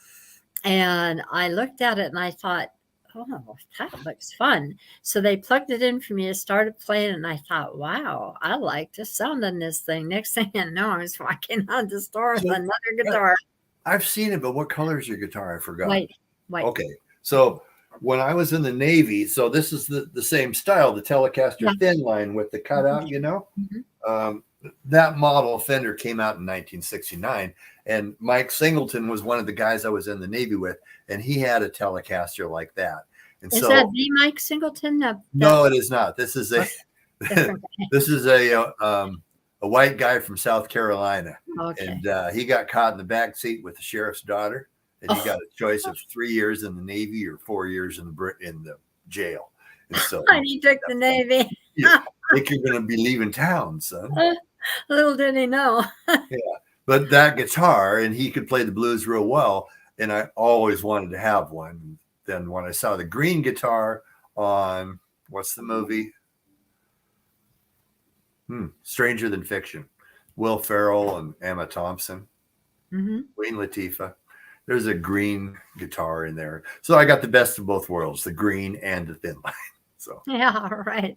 and I looked at it and I thought, oh, that looks fun. So they plugged it in for me. I started playing, and I thought, wow, I like the sound on this thing. Next thing I know, I was walking out the store with another guitar. I've seen it, but what color is your guitar? I forgot. White. Okay. So when I was in the Navy, so this is the same style, the Telecaster thin line with the cutout, you know. That model Fender came out in 1969, and Mike Singleton was one of the guys I was in the Navy with, and he had a Telecaster like that. And Is so, that the Mike Singleton? no, it is not. This is a this is a white guy from South Carolina, and he got caught in the back seat with the sheriff's daughter, and he got a choice of 3 years in the Navy or 4 years in the jail. And so he took the Navy. You think you're going to be leaving town, son. Little did he know. Yeah, but that guitar, and he could play the blues real well, and I always wanted to have one. Then when I saw the green guitar on, what's the movie? Stranger Than Fiction. Will Ferrell and Emma Thompson, Queen Latifah. There's a green guitar in there. So I got the best of both worlds, the green and the thin line. So yeah, right.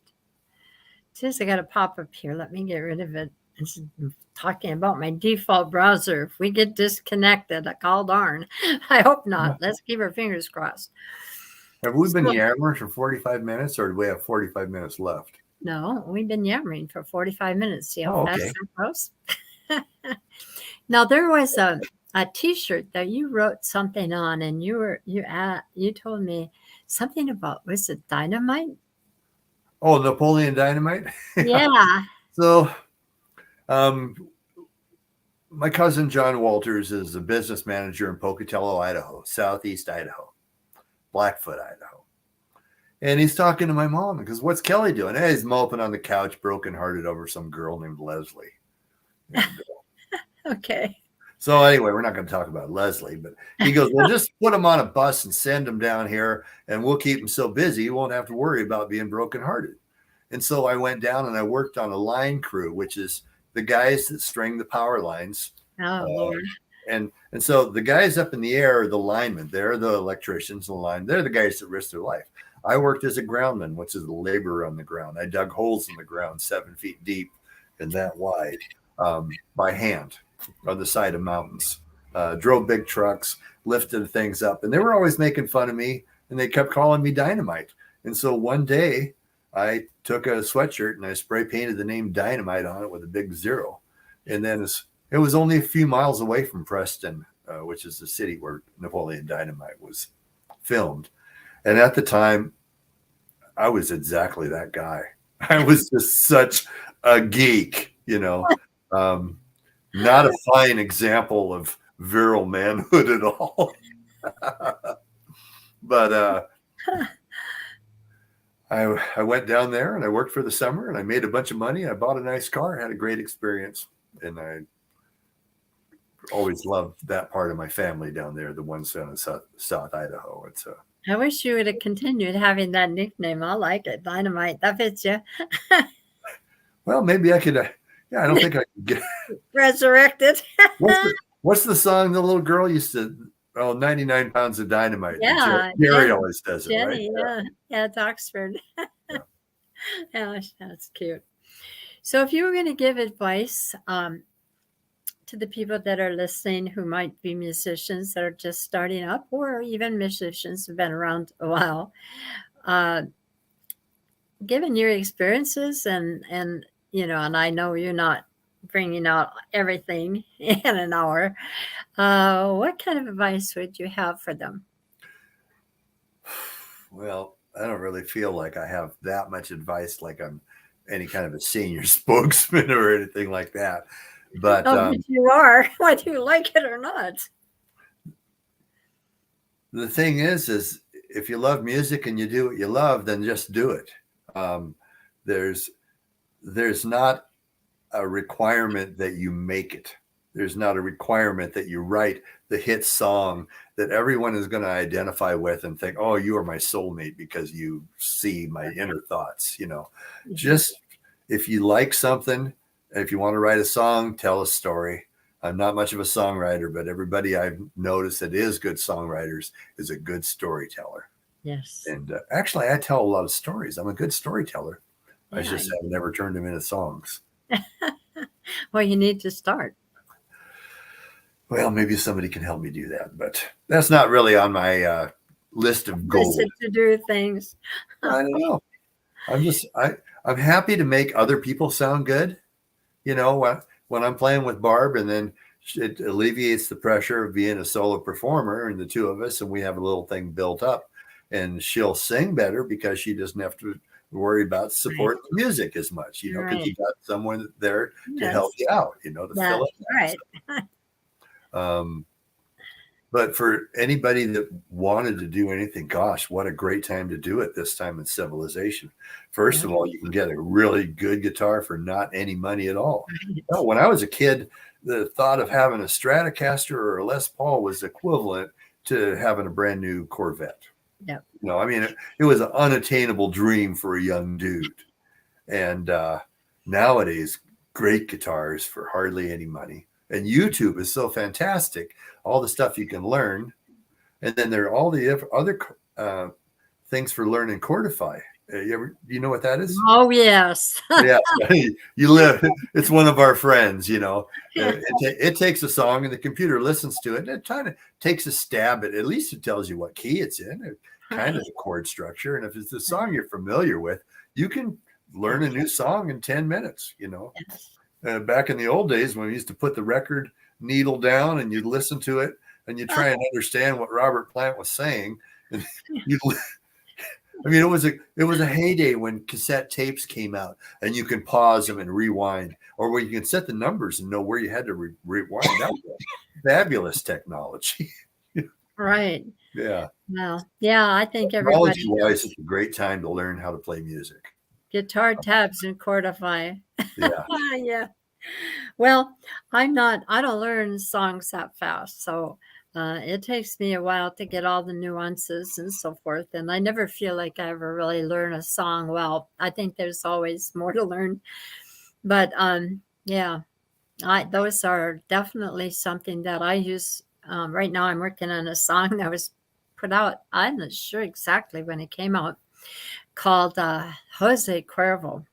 Just I got to pop up here. Let me get rid of it. It's talking about my default browser. If we get disconnected, call darn. I hope not. Let's keep our fingers crossed. Have we been yammering for 45 minutes, or do we have 45 minutes left? No, we've been yammering for 45 minutes. See how fast that goes? Now, there was a T-shirt that you wrote something on, and you told me something about, was it dynamite? Oh, Napoleon Dynamite? Yeah. So, my cousin John Walters is a business manager in Pocatello, Idaho, southeast Idaho, Blackfoot, Idaho. And he's talking to my mom and goes, "What's Kelly doing?" Hey, he's moping on the couch, brokenhearted over some girl named Leslie. And, okay. So anyway, we're not going to talk about Leslie, but he goes, "Well, just put him on a bus and send him down here, and we'll keep him so busy he won't have to worry about being brokenhearted." And so I went down and I worked on a line crew, which is the guys that string the power lines. Oh, Lord. And so the guys up in the air are the linemen. They're the electricians in the line. They're the guys that risk their life. I worked as a groundman, which is a laborer on the ground. I dug holes in the ground 7 feet deep and that wide by hand on the side of mountains. Drove big trucks, lifted things up. And they were always making fun of me, and they kept calling me Dynamite. And so one day I took a sweatshirt and I spray painted the name Dynamite on it with a big 0. And then it was only a few miles away from Preston, which is the city where Napoleon Dynamite was filmed. And at the time, I was exactly that guy. I was just such a geek, you know, not a fine example of virile manhood at all. But I went down there and I worked for the summer and I made a bunch of money. I bought a nice car, had a great experience. And I always loved that part of my family down there, the ones down in South Idaho. It's I wish you would have continued having that nickname. I like it. Dynamite. That fits you. Well, maybe I could. I don't think I could get resurrected. What's the song the little girl used to? Oh, 99 pounds of dynamite. Yeah. Jerry always does it, Jenny, right? Yeah, it's Oxford. Yeah, that's cute. So if you were going to give advice to the people that are listening who might be musicians that are just starting up, or even musicians who've been around a while, given your experiences and I know you're not bringing out everything in an hour, what kind of advice would you have for them? Well, I don't really feel like I have that much advice, like I'm any kind of a senior spokesman or anything like that. But you are, whether you like it or not. The thing is if you love music and you do what you love, then just do it. There's not a requirement that you make it. There's not a requirement that you write the hit song that everyone is going to identify with and think, "Oh, you are my soulmate because you see my inner thoughts." Mm-hmm. Just if you like something, if you want to write a song, tell a story. I'm not much of a songwriter, but everybody I've noticed that is good songwriters is a good storyteller. Yes. And actually, I tell a lot of stories. I'm a good storyteller. Yeah. I just have never turned them into songs. Well, you need to start. Well, maybe somebody can help me do that, but that's not really on my list of goals. Listen to do things. I don't know. I'm happy to make other people sound good. You know, when I'm playing with Barb, and then it alleviates the pressure of being a solo performer and the two of us, and we have a little thing built up, and she'll sing better because she doesn't have to worry about supporting the music as much, you know, because you got someone there to help you out, you know, to fill it. Right. But for anybody that wanted to do anything, gosh, what a great time to do it this time in civilization. First of all, you can get a really good guitar for not any money at all. No, when I was a kid, the thought of having a Stratocaster or a Les Paul was equivalent to having a brand new Corvette. Yep. You know, I mean, it was an unattainable dream for a young dude. And nowadays, great guitars for hardly any money. And YouTube is so fantastic. All the stuff you can learn. And then there are all the other things for learning Chordify. You know what that is? Oh, yes. Yeah. It's one of our friends, you know. It takes a song and the computer listens to it. And it kind of takes a stab at least it tells you what key it's in, kind of the chord structure. And if it's a song you're familiar with, you can learn a new song in 10 minutes, you know. Back in the old days when we used to put the record needle down and you'd listen to it and you try and understand what Robert Plant was saying. And I mean, it was a heyday when cassette tapes came out and you can pause them and rewind, or where you can set the numbers and know where you had to rewind. That was fabulous technology. Right. Yeah. Well, yeah, I think everybody. Technology-wise, it's a great time to learn how to play music. Guitar tabs and Chordify. Yeah. Yeah. Well, I don't learn songs that fast. So it takes me a while to get all the nuances and so forth. And I never feel like I ever really learn a song well. I think there's always more to learn. But yeah, those are definitely something that I use. Right now I'm working on a song that was put out, I'm not sure exactly when it came out, called Jose Cuervo.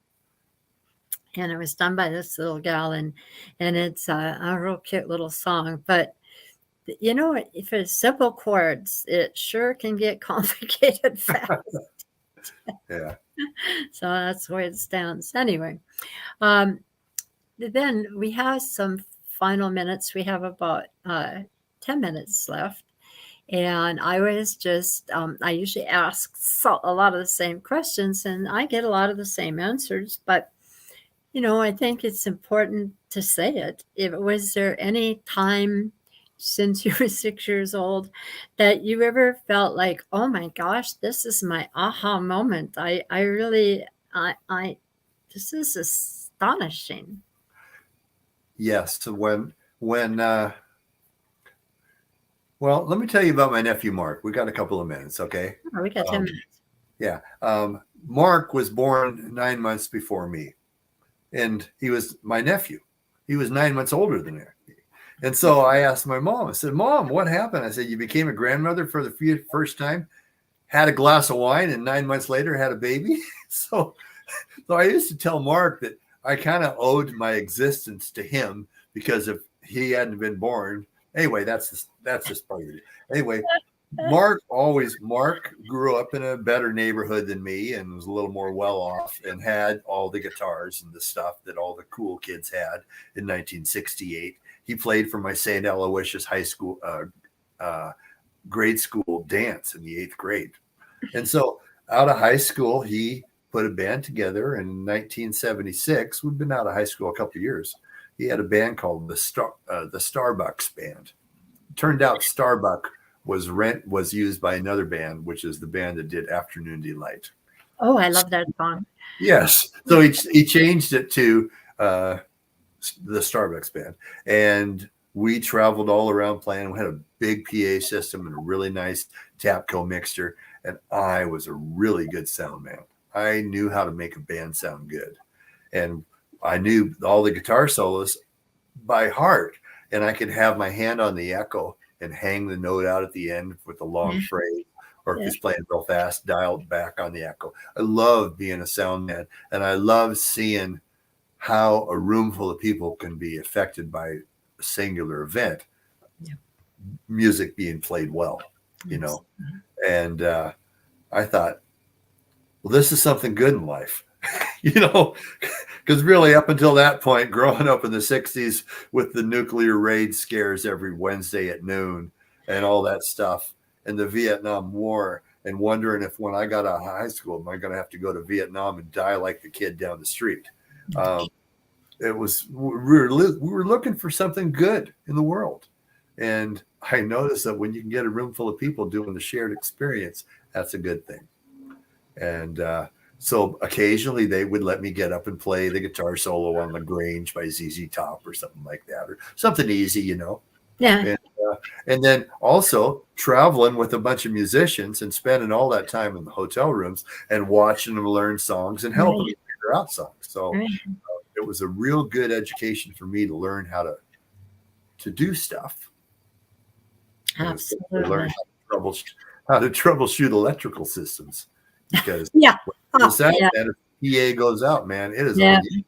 And it was done by this little gal, and it's a real cute little song. But, you know, if it's simple chords, it sure can get complicated fast. Yeah. So that's the way it stands. Anyway, then we have some final minutes. We have about 10 minutes left. And I was just, I usually ask a lot of the same questions, and I get a lot of the same answers. But, you know, I think it's important to say it. Was there any time since you were 6 years old that you ever felt like, oh my gosh, this is my aha moment? I really, this is astonishing. Yes. Well, let me tell you about my nephew, Mark. We got a couple of minutes. Okay. Oh, we got 10 minutes. Yeah. Mark was born 9 months before me, and he was my nephew. He was 9 months older than me. And so I asked my mom, I said, Mom, what happened? I said, you became a grandmother for the first time, had a glass of wine, and 9 months later had a baby. So I used to tell Mark that I kind of owed my existence to him, because if he hadn't been born, anyway, that's just part of it. Anyway, Mark grew up in a better neighborhood than me and was a little more well off and had all the guitars and the stuff that all the cool kids had in 1968. He played for my St. Aloysius High School grade school dance in the 8th grade. And so out of high school, he put a band together in 1976. We've been out of high school a couple of years. He had a band called the Starbucks Band. Turned out Starbuck was used by another band, which is the band that did Afternoon Delight. Oh, I love that song. Yes. So he changed it to the Starbucks Band. And we traveled all around playing. We had a big PA system and a really nice Tapco mixer. And I was a really good sound man. I knew how to make a band sound good. And I knew all the guitar solos by heart. And I could have my hand on the echo and hang the note out at the end with a long phrase, or if he's playing real fast, dialed back on the echo. I love being a sound man, and I love seeing how a room full of people can be affected by a singular event, music being played well. you know. And I thought, well, this is something good in life, you know, because really up until that point, growing up in the 60s with the nuclear raid scares every Wednesday at noon and all that stuff, and the Vietnam War, and wondering if when I got out of high school, am I going to have to go to Vietnam and die like the kid down the street? It was, we were looking for something good in the world. And I noticed that when you can get a room full of people doing the shared experience, that's a good thing. And so occasionally they would let me get up and play the guitar solo on LaGrange by ZZ Top or something like that, or something easy, you know. Yeah. And then also traveling with a bunch of musicians and spending all that time in the hotel rooms and watching them learn songs and helping them figure out songs. So it was a real good education for me to learn how to do stuff. Absolutely. Learn how to troubleshoot electrical systems, because yeah. And if PA goes out, man, it is on you.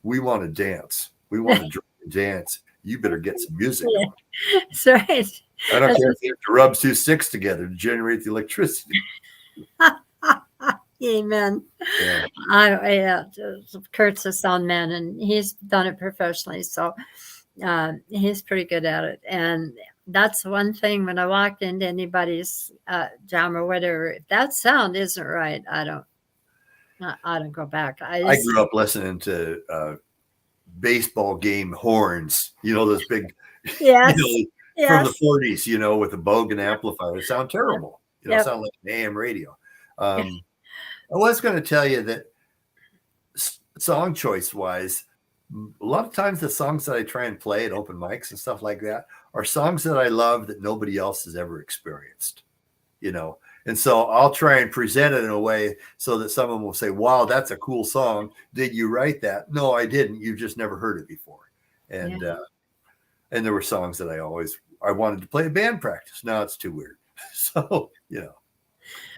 We want to dance. We want to dance. You better get some music on. That's right. I don't care if you have to rub two sticks together to generate the electricity. Amen. Yeah. Kurt's a sound man, and he's done it professionally, so he's pretty good at it. And that's one thing when I walk into anybody's jam or whatever, if that sound isn't right, I don't go back. I grew up listening to baseball game horns, you know, those big, yes, from the 40s, you know, with a Bogan amplifier. It sound terrible. You know, sound like an AM radio. I was going to tell you that song choice wise, a lot of times the songs that I try and play at open mics and stuff like that are songs that I love that nobody else has ever experienced, you know. And so I'll try and present it in a way so that someone will say, wow, that's a cool song. Did you write that? No, I didn't. You've just never heard it before. And there were songs that I wanted to play at band practice. Now it's too weird. So, you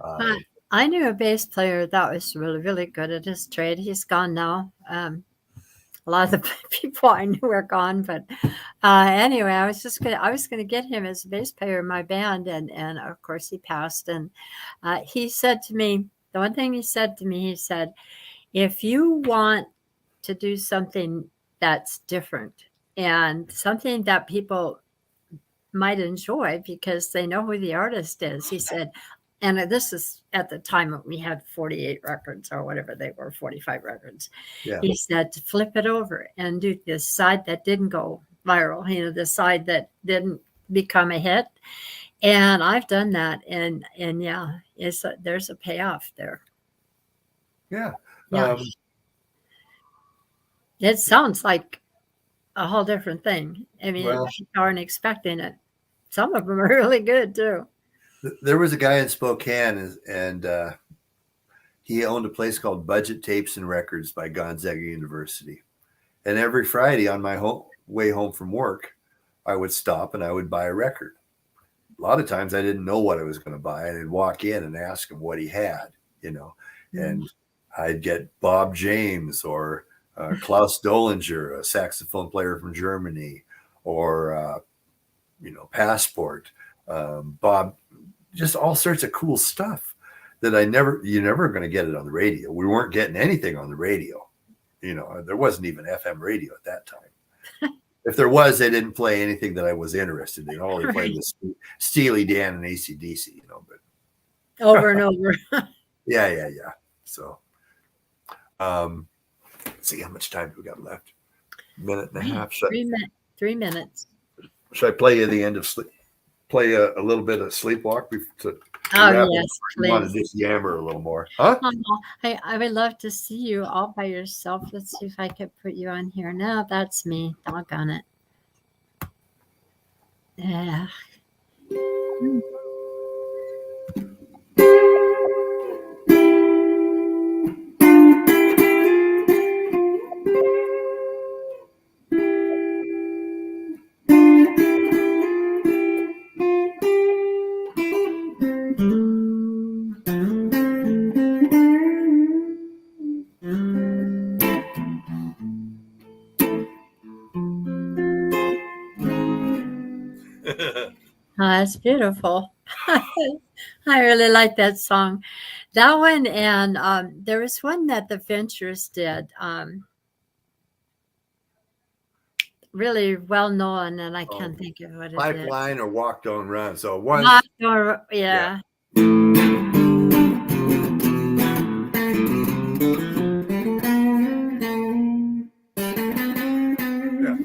know. I knew a bass player that was really, really good at his trade. He's gone now. A lot of the people I knew are gone, but anyway, I was going to get him as a bass player in my band, and of course he passed. And he said to me, the one thing he said to me, he said, if you want to do something that's different and something that people might enjoy because they know who the artist is, he said, and this is at the time when we had 48 records or whatever they were, 45 records. Yeah. He said to flip it over and do the side that didn't go viral, you know, the side that didn't become a hit. And I've done that. And yeah, there's a payoff there. Yeah. It sounds like a whole different thing. I mean, people aren't expecting it. Some of them are really good too. There was a guy in Spokane, and he owned a place called Budget Tapes and Records by Gonzaga University. And every Friday on my way home from work, I would stop and I would buy a record. A lot of times I didn't know what I was going to buy. And I'd walk in and ask him what he had, you know, and I'd get Bob James or Klaus Dollinger, a saxophone player from Germany, or, you know, Passport, Bob, just all sorts of cool stuff that you're never going to get it on the radio. We weren't getting anything on the radio. You know, there wasn't even FM radio at that time. If there was, they didn't play anything that I was interested in. All they played was Steely Dan and AC/DC, you know, but over and over. Yeah. So, let's see how much time we got left. Minute and a half. 3 minutes. Should I play you the end of sleep? Play a little bit of Sleepwalk to yes, please. Want to just yammer a little more, huh? I would love to see you all by yourself. Let's see if I could put you on here. No, that's me. Doggone it. Yeah. That's beautiful. I really like that song. That one, and there was one that the Ventures did, really well known, and I Oh, can't think of what it is. Pipeline or Walk Don't Run. So Not, one's or, yeah. yeah. Yeah.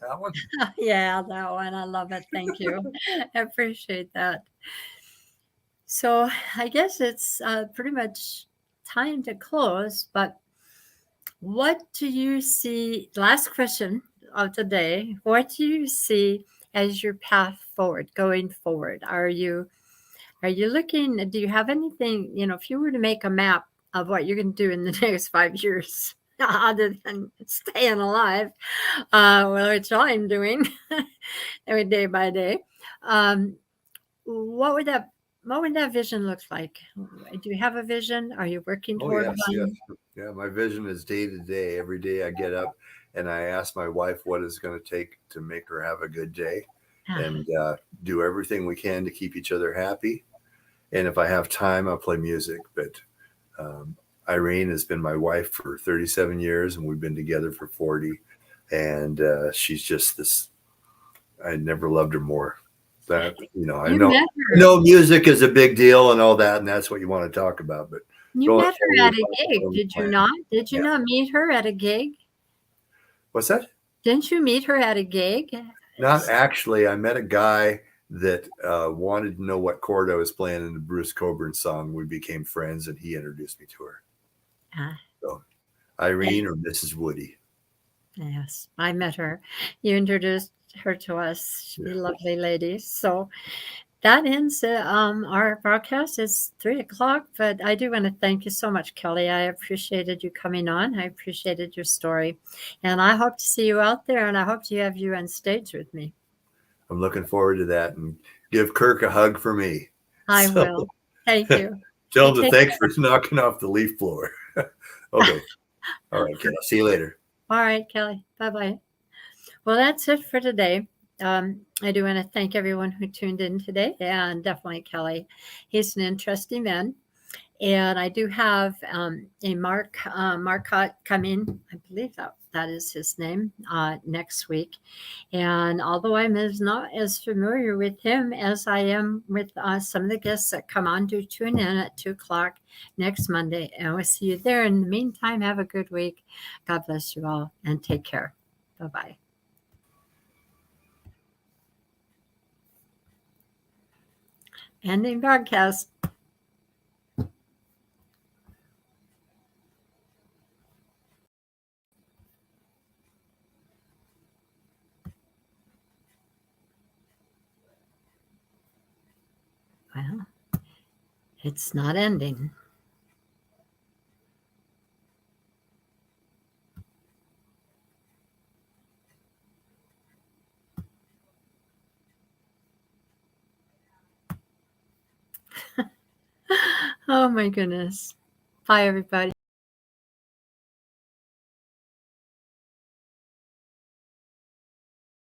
That one. Yeah, that one. I love it. Thank you. I appreciate that. So I guess it's pretty much time to close, but what do you see? Last question of the day. What do you see as your path forward, going forward? Are you looking, do you have anything, if you were to make a map of what you're going to do in the next 5 years, other than staying alive, which I'm doing every day by day, um, what would that what would that vision look like? Do you have a vision? Are you working Oh toward yes, yes. one? Yeah, my vision is day to day. Every day I get up and I ask my wife what it's going to take to make her have a good day, Ah, and do everything we can to keep each other happy. And if I have time, I'll play music. But um, Irene has been my wife for 37 years, and we've been together for 40. And she's just this. I never loved her more. That I you know. met I her. know music is a big deal and all that, and that's what you want to talk about. But You going met her forward, at a gig, my did you plan. not? Did you Yeah. not meet her at a gig? What's that? Didn't you meet her at a gig? Not actually. I met a guy that wanted to know what chord I was playing in the Bruce Coburn song. We became friends, and he introduced me to her. Ah, So Irene or Mrs. Woody. yes, I met her. You introduced her to us. She's Yeah, a lovely lady. So that ends our broadcast. It's 3 o'clock, but I do want to thank you so much, Kelly. I appreciated you coming on. I appreciated your story. And I hope to see you out there, and I hope to have you on stage with me. I'm looking forward to that. And give Kirk a hug for me. I So will. Thank you. tell You him to take thanks for knocking off the leaf blower. Okay. All right, kid. I'll see you later. All right, Kelly. Bye bye. Well, that's it for today. I do want to thank everyone who tuned in today, and definitely Kelly. He's an interesting man. And I do have a Marcotte coming. I believe that is his name next week. And although I'm not as familiar with him as I am with some of the guests that come on, do tune in at 2 o'clock next Monday. And we'll see you there. In the meantime, have a good week. God bless you all and take care. Bye bye. Ending broadcast. Well, it's not ending. Oh my goodness. Bye, everybody.